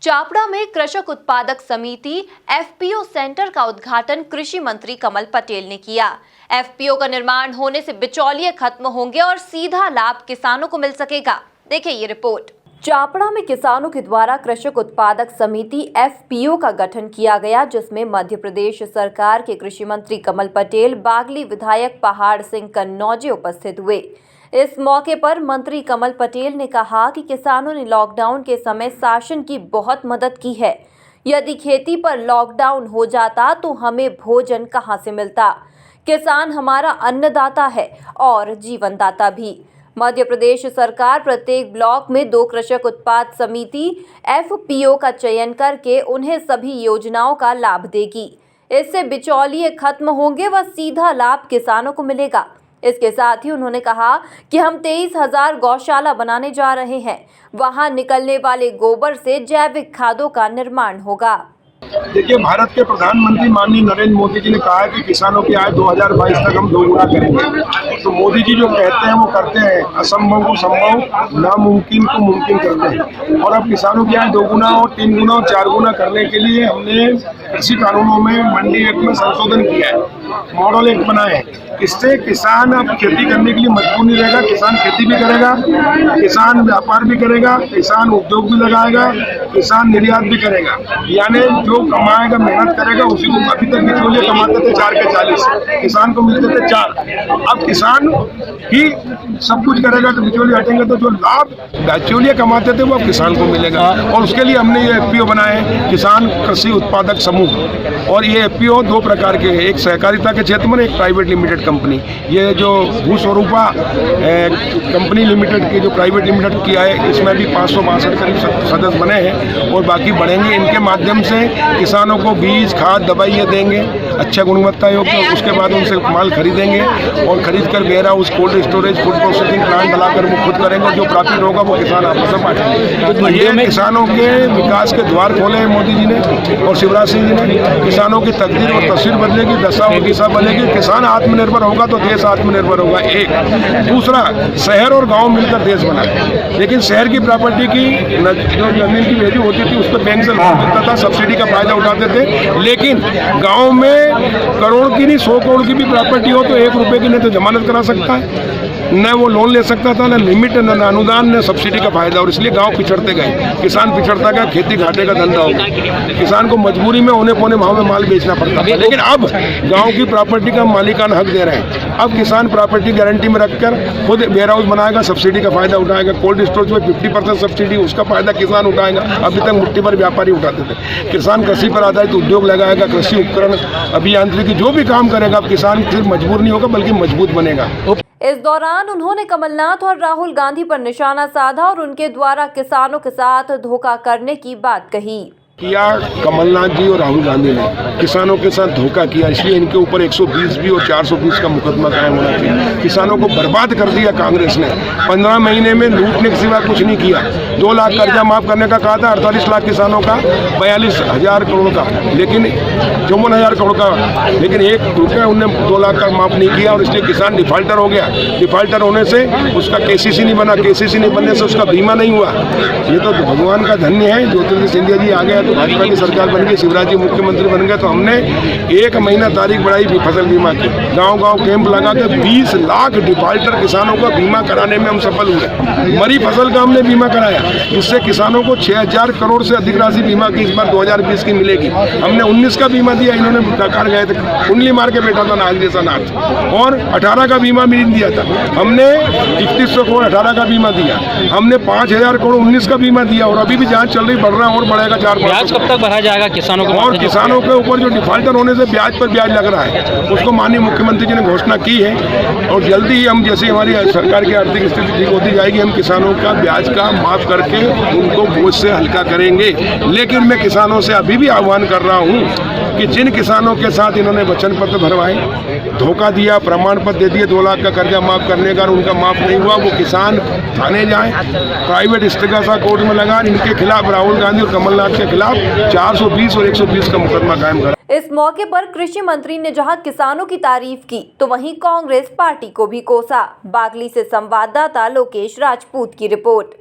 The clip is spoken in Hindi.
चापड़ा में कृषक उत्पादक समिति एफपीओ सेंटर का उद्घाटन कृषि मंत्री कमल पटेल ने किया। एफपीओ का निर्माण होने से बिचौलिए खत्म होंगे और सीधा लाभ किसानों को मिल सकेगा। देखिए ये रिपोर्ट। चापड़ा में किसानों के द्वारा कृषक उत्पादक समिति एफपीओ का गठन किया गया, जिसमें मध्य प्रदेश सरकार के कृषि मंत्री कमल पटेल, बागली विधायक पहाड़ सिंह कन्नौजे उपस्थित हुए। इस मौके पर मंत्री कमल पटेल ने कहा कि किसानों ने लॉकडाउन के समय शासन की बहुत मदद की है। यदि खेती पर लॉकडाउन हो जाता तो हमें भोजन कहां से मिलता। किसान हमारा अन्नदाता है और जीवनदाता भी। मध्य प्रदेश सरकार प्रत्येक ब्लॉक में 2 कृषक उत्पाद समिति एफपीओ का चयन करके उन्हें सभी योजनाओं का लाभ देगी। इससे बिचौलिए खत्म होंगे व सीधा लाभ किसानों को मिलेगा। इसके साथ ही उन्होंने कहा कि हम 23,000 गौशाला बनाने जा रहे हैं। वहां निकलने वाले गोबर से जैविक खादों का निर्माण होगा। देखिए, भारत के प्रधानमंत्री माननीय नरेंद्र मोदी जी ने कहा है कि किसानों की आय 2022 तक हम दोगुना करेंगे। तो मोदी जी जो कहते हैं वो करते हैं। असंभव को संभव, नामुमकिन को मुमकिन करते हैं। और अब किसानों की आय 2 गुना और 3 गुना और 4 गुना करने के लिए हमने कृषि कानूनों में मंडी एक्ट में संशोधन किया है, मॉडल एक्ट बनाए हैं। इससे किसान अब खेती करने के लिए मजबूर नहीं रहेगा। किसान खेती भी करेगा, किसान व्यापार भी करेगा, किसान उद्योग भी लगाएगा, किसान निर्यात भी करेगा। यानी जो कमाएगा, मेहनत करेगा, उसी को अभी तक बिचौलिए कमाते थे 4 के 40, किसान को मिलते थे 4। अब किसान ही सब कुछ करेगा तो बिचौलिए हटेंगे, तो जो लाभ बिचौलिए कमाते थे वो अब किसान को मिलेगा। और उसके लिए हमने ये एफपीओ बनाए हैं, किसान कृषि उत्पादक समूह। और ये एफपीओ 2 प्रकार के हैं, एक सहकारिता के क्षेत्र में, एक प्राइवेट लिमिटेड कंपनी। ये जो भूस्वरूपा कंपनी लिमिटेड की जो प्राइवेट लिमिटेड किया है, इसमें भी 562 करीब सदस्य बने हैं और बाकी बढ़ेंगे। इनके माध्यम से किसानों को बीज, खाद, दवाइयाँ देंगे अच्छा गुणवत्ता योग्य। उसके बाद उनसे माल खरीदेंगे और खरीद कर warehouse, cold storage, food processing plant बनाकर वो खुद करेंगे। जो प्रॉफिट होगा वो किसान आपस में बांटेंगे। तो ये किसानों के विकास के द्वार खोले हैं मोदी जी ने और शिवराज सिंह जी ने। किसानों की तकदीर और तस्वीर बदलेगी, दशा और दिशा बदलेगी। किसान आत्मनिर्भर होगा तो देश आत्मनिर्भर होगा। एक दूसरा, शहर और गांव मिलकर देश बना। लेकिन शहर की प्रॉपर्टी की जो जमीन की वैल्यू होती थी उस पर बैंक से लोन मिलता था, सब्सिडी का फायदा उठाते थे। लेकिन गांव में करोड़ की नहीं 100 करोड़ की भी प्रॉपर्टी हो तो 1 रुपए की नहीं तो जमानत करा सकता है, न वो लोन ले सकता था, न लिमिट, न अनुदान, न सब्सिडी का फायदा। और इसलिए गांव पिछड़ते गए, किसान पिछड़ता गया, खेती घाटे का धंधा हो गया। किसान को मजबूरी में औने पौने भाव में माल बेचना पड़ता था। लेकिन अब गांव की प्रॉपर्टी का मालिकाना हक दे रहे हैं। अब किसान प्रॉपर्टी गारंटी में रखकर खुद वेयर हाउस बनाएगा, सब्सिडी का फायदा उठाएगा। कोल्ड स्टोरेज में 50% सब्सिडी, उसका फायदा किसान उठाएगा। अभी तक मुट्ठी भर व्यापारी उठाते थे। किसान कृषि पर आधारित उद्योग लगाएगा, कृषि उपकरण, अभियांत्रिकी, जो भी काम करेगा अब किसान सिर्फ मजबूर नहीं होगा बल्कि मजबूत बनेगा। इस दौरान उन्होंने कमलनाथ और राहुल गांधी पर निशाना साधा और उनके द्वारा किसानों के साथ धोखा करने की बात कही। किया कमलनाथ जी और राहुल गांधी ने किसानों के साथ धोखा किया, इसलिए इनके ऊपर 120 भी और 420 का मुकदमा कायम होना चाहिए। किसानों को बर्बाद कर दिया कांग्रेस ने। 15 महीने में लूटने के सिवा कुछ नहीं किया। 2 लाख कर्जा माफ करने का कहा था, 48 लाख किसानों का, 42,000 करोड़ का, लेकिन 54,000 करोड़ का, लेकिन 1 रुपया उन्होंने 2 लाख का माफ नहीं किया और इसलिए किसान डिफाल्टर हो गया। डिफाल्टर होने से उसका केसीसी नहीं बना, केसीसी नहीं बनने से उसका बीमा नहीं हुआ। ये तो भगवान का धन्य है, ज्योतिरादित्य सिंधिया जी आ गया तो भाजपा की सरकार बन गई, शिवराज जी मुख्यमंत्री बन गए तो हमने 1 महीना तारीख बढ़ाई फसल बीमा की। गांव-गांव कैंप लगा के 20 लाख डिफाल्टर किसानों का बीमा कराने में हम सफल हुए। मरी फसल का हमने बीमा कराया, जिससे किसानों को 6,000 करोड़ से अधिक राशि बीमा की इस बार 2020 की मिलेगी। हमने 19 का बीमा दिया, इन्होंने डकार गए थे, कुंडली मार के बैठा था नाग जैसा नाच, और 18 का बीमा भी दिया था। हमने 3100 करोड़ 18 का बीमा दिया, हमने 5,000 करोड़ 19 का बीमा दिया और अभी भी जांच चल रही, बढ़ रहा है और बढ़ेगा 4-5। कब तक बढ़ाया जाएगा किसानों को? और किसानों के ऊपर जो डिफाल्टर होने से ब्याज पर ब्याज लग रहा है, उसको माननीय मुख्यमंत्री जी ने घोषणा की है और जल्दी ही हम, जैसे हमारी सरकार की आर्थिक स्थिति ठीक होती जाएगी, हम किसानों का ब्याज का माफ करके उनको बोझ से हल्का करेंगे। लेकिन मैं किसानों से अभी भी आह्वान कर रहा हूँ कि जिन किसानों के साथ इन्होंने वचन पत्र भरवाए, धोखा दिया, प्रमाण पत्र दे दिए 2 लाख का कर्जा माफ करने का, उनका माफ नहीं हुआ, वो किसान थाने जाएं, प्राइवेट स्टेगसा कोर्ट में लगा, इनके खिलाफ, राहुल गांधी और कमलनाथ के खिलाफ 420 और 120 का मुकदमा कायम करा। इस मौके पर कृषि मंत्री ने जहां किसानों की तारीफ की तो वहीं कांग्रेस पार्टी को भी कोसा। बागली से संवाददाता लोकेश राजपूत की रिपोर्ट।